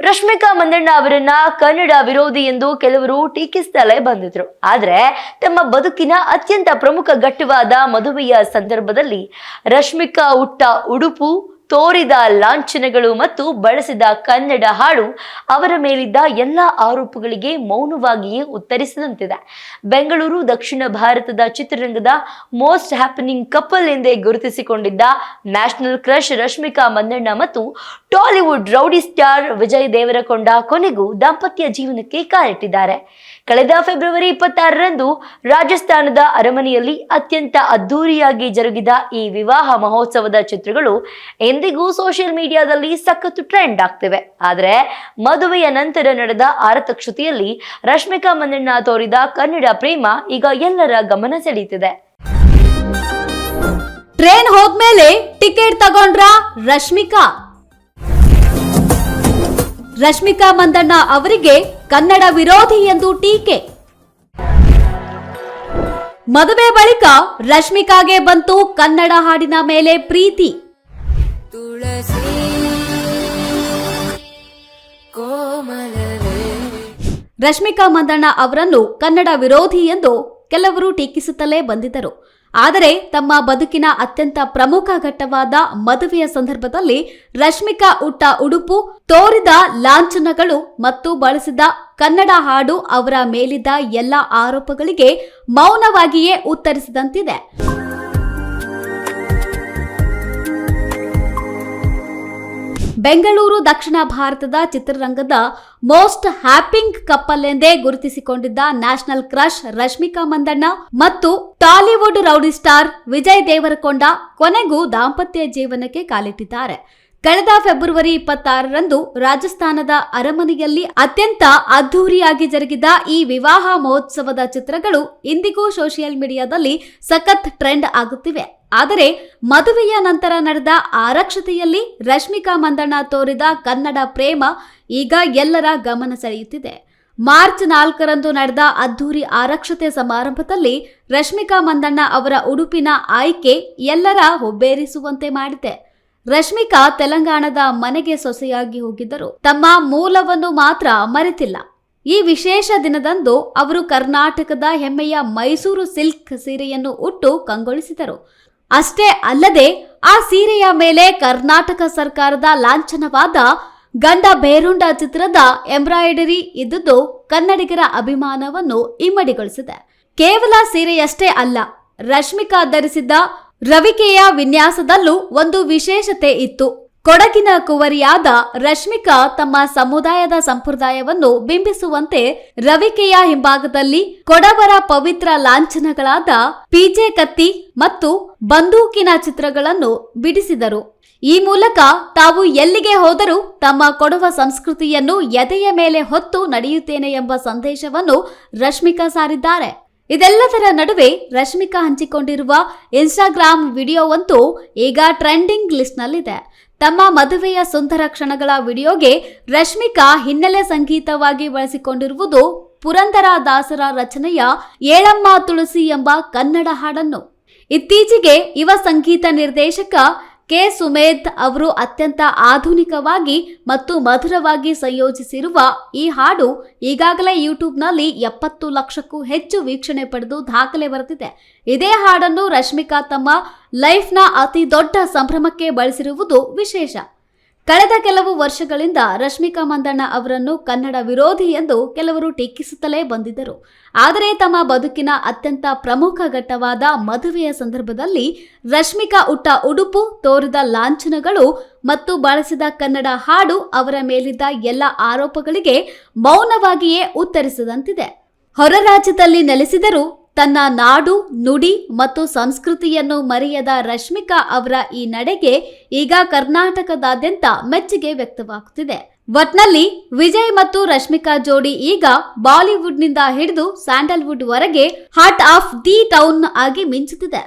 ರಶ್ಮಿಕಾ ಮಂದಣ್ಣ ಅವರನ್ನ ಕನ್ನಡ ವಿರೋಧಿ ಎಂದು ಕೆಲವರು ಟೀಕಿಸುತ್ತಲೇ ಬಂದಿದ್ರು. ಆದ್ರೆ ತಮ್ಮ ಬದುಕಿನ ಅತ್ಯಂತ ಪ್ರಮುಖ ಘಟ್ಟವಾದ ಮದುವೆಯ ಸಂದರ್ಭದಲ್ಲಿ ರಶ್ಮಿಕಾ ಉಟ್ಟ ಉಡುಪು, ತೋರಿದ ಲಾಂಛನಗಳು ಮತ್ತು ಬಳಸಿದ ಕನ್ನಡ ಹಾಡು ಅವರ ಮೇಲಿದ್ದ ಎಲ್ಲ ಆರೋಪಗಳಿಗೆ ಮೌನವಾಗಿಯೇ ಉತ್ತರಿಸಿದಂತಿದೆ. ಬೆಂಗಳೂರು ದಕ್ಷಿಣ ಭಾರತದ ಚಿತ್ರರಂಗದ ಮೋಸ್ಟ್ ಹ್ಯಾಪನಿಂಗ್ ಕಪಲ್ ಎಂದೇ ಗುರುತಿಸಿಕೊಂಡಿದ್ದ ನ್ಯಾಷನಲ್ ಕ್ರಶ್ ರಶ್ಮಿಕಾ ಮಂದಣ್ಣ ಮತ್ತು ಟಾಲಿವುಡ್ ರೌಡಿ ಸ್ಟಾರ್ ವಿಜಯ್ ದೇವರಕೊಂಡ ಕೊನೆಗೂ ದಾಂಪತ್ಯ ಜೀವನಕ್ಕೆ ಕಾಲಿಟ್ಟಿದ್ದಾರೆ. ಕಳೆದ ಫೆಬ್ರವರಿ 26ರಂದು ರಾಜಸ್ಥಾನದ ಅರಮನೆಯಲ್ಲಿ ಅತ್ಯಂತ ಅದ್ದೂರಿಯಾಗಿ ಜರುಗಿದ ಈ ವಿವಾಹ ಮಹೋತ್ಸವದ ಚಿತ್ರಗಳು ಎಂದಿಗೂ ಸೋಷಿಯಲ್ ಮೀಡಿಯಾದಲ್ಲಿ ಸಖತ್ತು ಟ್ರೆಂಡ್ ಆಗ್ತಿವೆ. ಆದರೆ ಮದುವೆಯ ನಂತರ ನಡೆದ ಆರತಕ್ಷತೆಯಲ್ಲಿ ರಶ್ಮಿಕಾ ಮಂದಣ್ಣ ತೋರಿದ ಕನ್ನಡ ಪ್ರೇಮ ಈಗ ಎಲ್ಲರ ಗಮನ ಸೆಳೆಯುತ್ತಿದೆ. ಟ್ರೈನ್ ಹೋದ್ಮೇಲೆ ಟಿಕೆಟ್ ತಗೊಂಡ್ರ ರಶ್ಮಿಕಾ ಮಂದಣ್ಣ ಅವರಿಗೆ ಕನ್ನಡ ವಿರೋಧಿ ಎಂದು ಟೀಕೆ. ಮದುವೆ ಬಳಿಕ ರಶ್ಮಿಕಾಗೆ ಬಂತು ಕನ್ನಡ ಹಾಡಿನ ಮೇಲೆ ಪ್ರೀತಿ. ರಶ್ಮಿಕಾ ಮಂದಣ್ಣ ಅವರನ್ನು ಕನ್ನಡ ವಿರೋಧಿ ಎಂದು ಕೆಲವರು ಟೀಕಿಸುತ್ತಲೇ ಬಂದಿದ್ದರು. ಆದರೆ ತಮ್ಮ ಬದುಕಿನ ಅತ್ಯಂತ ಪ್ರಮುಖ ಘಟ್ಟವಾದ ಮದುವೆಯ ಸಂದರ್ಭದಲ್ಲಿ ರಶ್ಮಿಕಾ ಉಟ್ಟ ಉಡುಪು, ತೋರಿದ ಲಾಂಛನಗಳು ಮತ್ತು ಬಳಸಿದ ಕನ್ನಡ ಹಾಡು ಅವರ ಮೇಲಿದ್ದ ಎಲ್ಲ ಆರೋಪಗಳಿಗೆ ಮೌನವಾಗಿಯೇ ಉತ್ತರಿಸಿದಂತಿದೆ. ಬೆಂಗಳೂರು ದಕ್ಷಿಣ ಭಾರತದ ಚಿತ್ರರಂಗದ ಮೋಸ್ಟ್ ಹ್ಯಾಪಿಂಗ್ ಕಪಲ್ ಎಂದೇ ಗುರುತಿಸಿಕೊಂಡಿದ್ದ ನ್ಯಾಷನಲ್ ಕ್ರಶ್ ರಶ್ಮಿಕಾ ಮಂದಣ್ಣ ಮತ್ತು ಟಾಲಿವುಡ್ ರೌಡಿ ಸ್ಟಾರ್ ವಿಜಯ್ ದೇವರಕೊಂಡ ಕೊನೆಗೂ ದಾಂಪತ್ಯ ಜೀವನಕ್ಕೆ ಕಾಲಿಟ್ಟಿದ್ದಾರೆ. ಕಳೆದ ಫೆಬ್ರವರಿ 26ರಂದು ರಾಜಸ್ಥಾನದ ಅರಮನೆಯಲ್ಲಿ ಅತ್ಯಂತ ಅದ್ದೂರಿಯಾಗಿ ಜರುಗಿದ ಈ ವಿವಾಹ ಮಹೋತ್ಸವದ ಚಿತ್ರಗಳು ಇಂದಿಗೂ ಸೋಷಿಯಲ್ ಮೀಡಿಯಾದಲ್ಲಿ ಸಖತ್ ಟ್ರೆಂಡ್ ಆಗುತ್ತಿವೆ. ಆದರೆ ಮದುವೆಯ ನಂತರ ನಡೆದ ಆರಕ್ಷತೆಯಲ್ಲಿ ರಶ್ಮಿಕಾ ಮಂದಣ್ಣ ತೋರಿದ ಕನ್ನಡ ಪ್ರೇಮ ಈಗ ಎಲ್ಲರ ಗಮನ ಸೆಳೆಯುತ್ತಿದೆ. ಮಾರ್ಚ್ 4ರಂದು ನಡೆದ ಅದ್ದೂರಿ ಆರಕ್ಷತೆ ಸಮಾರಂಭದಲ್ಲಿ ರಶ್ಮಿಕಾ ಮಂದಣ್ಣ ಅವರ ಉಡುಪಿನ ಆಯ್ಕೆ ಎಲ್ಲರ ಹುಬ್ಬೇರಿಸುವಂತೆ ಮಾಡಿದೆ. ರಶ್ಮಿಕಾ ತೆಲಂಗಾಣದ ಮನೆಗೆ ಸೊಸೆಯಾಗಿ ಹೋಗಿದ್ದರು. ತಮ್ಮ ಮೂಲವನ್ನು ಮಾತ್ರ ಮರೆತಿಲ್ಲ. ಈ ವಿಶೇಷ ದಿನದಂದು ಅವರು ಕರ್ನಾಟಕದ ಹೆಮ್ಮೆಯ ಮೈಸೂರು ಸಿಲ್ಕ್ ಸೀರೆಯನ್ನು ಉಟ್ಟು ಕಂಗೊಳಿಸಿದರು. ಅಷ್ಟೇ ಅಲ್ಲದೆ ಆ ಸೀರೆಯ ಮೇಲೆ ಕರ್ನಾಟಕ ಸರ್ಕಾರದ ಲಾಂಛನವಾದ ಗಂಡ ಬೇರುಂಡ ಚಿತ್ರದ ಎಂಬ್ರಾಯ್ಡರಿ ಇದ್ದುದು ಕನ್ನಡಿಗರ ಅಭಿಮಾನವನ್ನು ಇಮ್ಮಡಿಗೊಳಿಸಿದೆ. ಕೇವಲ ಸೀರೆಯಷ್ಟೇ ಅಲ್ಲ, ರಶ್ಮಿಕಾ ಧರಿಸಿದ್ದ ರವಿಕೆಯ ವಿನ್ಯಾಸದಲ್ಲೂ ಒಂದು ವಿಶೇಷತೆ ಇತ್ತು. ಕೊಡಗಿನ ಕುವರಿಯಾದ ರಶ್ಮಿಕಾ ತಮ್ಮ ಸಮುದಾಯದ ಸಂಪ್ರದಾಯವನ್ನು ಬಿಂಬಿಸುವಂತೆ ರವಿಕೆಯ ಹಿಂಭಾಗದಲ್ಲಿ ಕೊಡವರ ಪವಿತ್ರ ಲಾಂಛನಗಳಾದ ಪೀಚೆ ಕತ್ತಿ ಮತ್ತು ಬಂದೂಕಿನ ಚಿತ್ರಗಳನ್ನು ಬಿಡಿಸಿದರು. ಈ ಮೂಲಕ ತಾವು ಎಲ್ಲಿಗೆ ಹೋದರೂ ತಮ್ಮ ಕೊಡವ ಸಂಸ್ಕೃತಿಯನ್ನು ಎದೆಯ ಮೇಲೆ ಹೊತ್ತು ನಡೆಯುತ್ತೇನೆ ಎಂಬ ಸಂದೇಶವನ್ನು ರಶ್ಮಿಕಾ ಸಾರಿದ್ದಾರೆ. ಇದೆಲ್ಲದರ ನಡುವೆ ರಶ್ಮಿಕಾ ಹಂಚಿಕೊಂಡಿರುವ ಇನ್ಸ್ಟಾಗ್ರಾಮ್ ವಿಡಿಯೋವಂತೂ ಈಗ ಟ್ರೆಂಡಿಂಗ್ ಲಿಸ್ಟ್ನಲ್ಲಿದೆ. ತಮ್ಮ ಮದುವೆಯ ಸುಂದರ ಕ್ಷಣಗಳ ವಿಡಿಯೋಗೆ ರಶ್ಮಿಕಾ ಹಿನ್ನೆಲೆ ಸಂಗೀತವಾಗಿ ಬಳಸಿಕೊಂಡಿರುವುದು ಪುರಂದರ ದಾಸರ ರಚನೆಯ ಏಳಮ್ಮ ತುಳಸಿ ಎಂಬ ಕನ್ನಡ ಹಾಡನ್ನು. ಇತ್ತೀಚೆಗೆ ಯುವ ಸಂಗೀತ ನಿರ್ದೇಶಕ ಕೆ ಸುಮೇಧ್ ಅವರು ಅತ್ಯಂತ ಆಧುನಿಕವಾಗಿ ಮತ್ತು ಮಧುರವಾಗಿ ಸಂಯೋಜಿಸಿರುವ ಈ ಹಾಡು ಈಗಾಗಲೇ ಯೂಟ್ಯೂಬ್ನಲ್ಲಿ 70 ಲಕ್ಷಕ್ಕೂ ಹೆಚ್ಚು ವೀಕ್ಷಣೆ ಪಡೆದು ದಾಖಲೆ ಬರೆದಿದೆ. ಇದೇ ಹಾಡನ್ನು ರಶ್ಮಿಕಾ ತಮ್ಮ ಲೈಫ್ನ ಅತಿ ದೊಡ್ಡ ಸಂಭ್ರಮಕ್ಕೆ ಬಳಸಿರುವುದು ವಿಶೇಷ. ಕಳೆದ ಕೆಲವು ವರ್ಷಗಳಿಂದ ರಶ್ಮಿಕಾ ಮಂದಣ್ಣ ಅವರನ್ನು ಕನ್ನಡ ವಿರೋಧಿ ಎಂದು ಕೆಲವರು ಟೀಕಿಸುತ್ತಲೇ ಬಂದಿದ್ದರು. ಆದರೆ ತಮ್ಮ ಬದುಕಿನ ಅತ್ಯಂತ ಪ್ರಮುಖ ಘಟ್ಟವಾದ ಮದುವೆಯ ಸಂದರ್ಭದಲ್ಲಿ ರಶ್ಮಿಕಾ ಉಟ್ಟ ಉಡುಪು, ತೋರಿದ ಲಾಂಛನಗಳು ಮತ್ತು ಬಳಸಿದ ಕನ್ನಡ ಹಾಡು ಅವರ ಮೇಲಿದ್ದ ಎಲ್ಲ ಆರೋಪಗಳಿಗೆ ಮೌನವಾಗಿಯೇ ಉತ್ತರಿಸಿದಂತಿದೆ. ಹೊರ ರಾಜ್ಯದಲ್ಲಿ ನೆಲೆಸಿದರೂ ತನ್ನ ನಾಡು, ನುಡಿ ಮತ್ತು ಸಂಸ್ಕೃತಿಯನ್ನು ಮರೆಯದ ರಶ್ಮಿಕಾ ಅವರ ಈ ನಡೆಗೆ ಈಗ ಕರ್ನಾಟಕದಾದ್ಯಂತ ಮೆಚ್ಚುಗೆ ವ್ಯಕ್ತವಾಗುತ್ತಿದೆ. ಒಟ್ನಲ್ಲಿ ವಿಜಯ್ ಮತ್ತು ರಶ್ಮಿಕಾ ಜೋಡಿ ಈಗ ಬಾಲಿವುಡ್ನಿಂದ ಹಿಡಿದು ಸ್ಯಾಂಡಲ್ವುಡ್ ವರೆಗೆ ಹಾರ್ಟ್ ಆಫ್ ದಿ ಟೌನ್ ಆಗಿ ಮಿಂಚುತ್ತಿದೆ.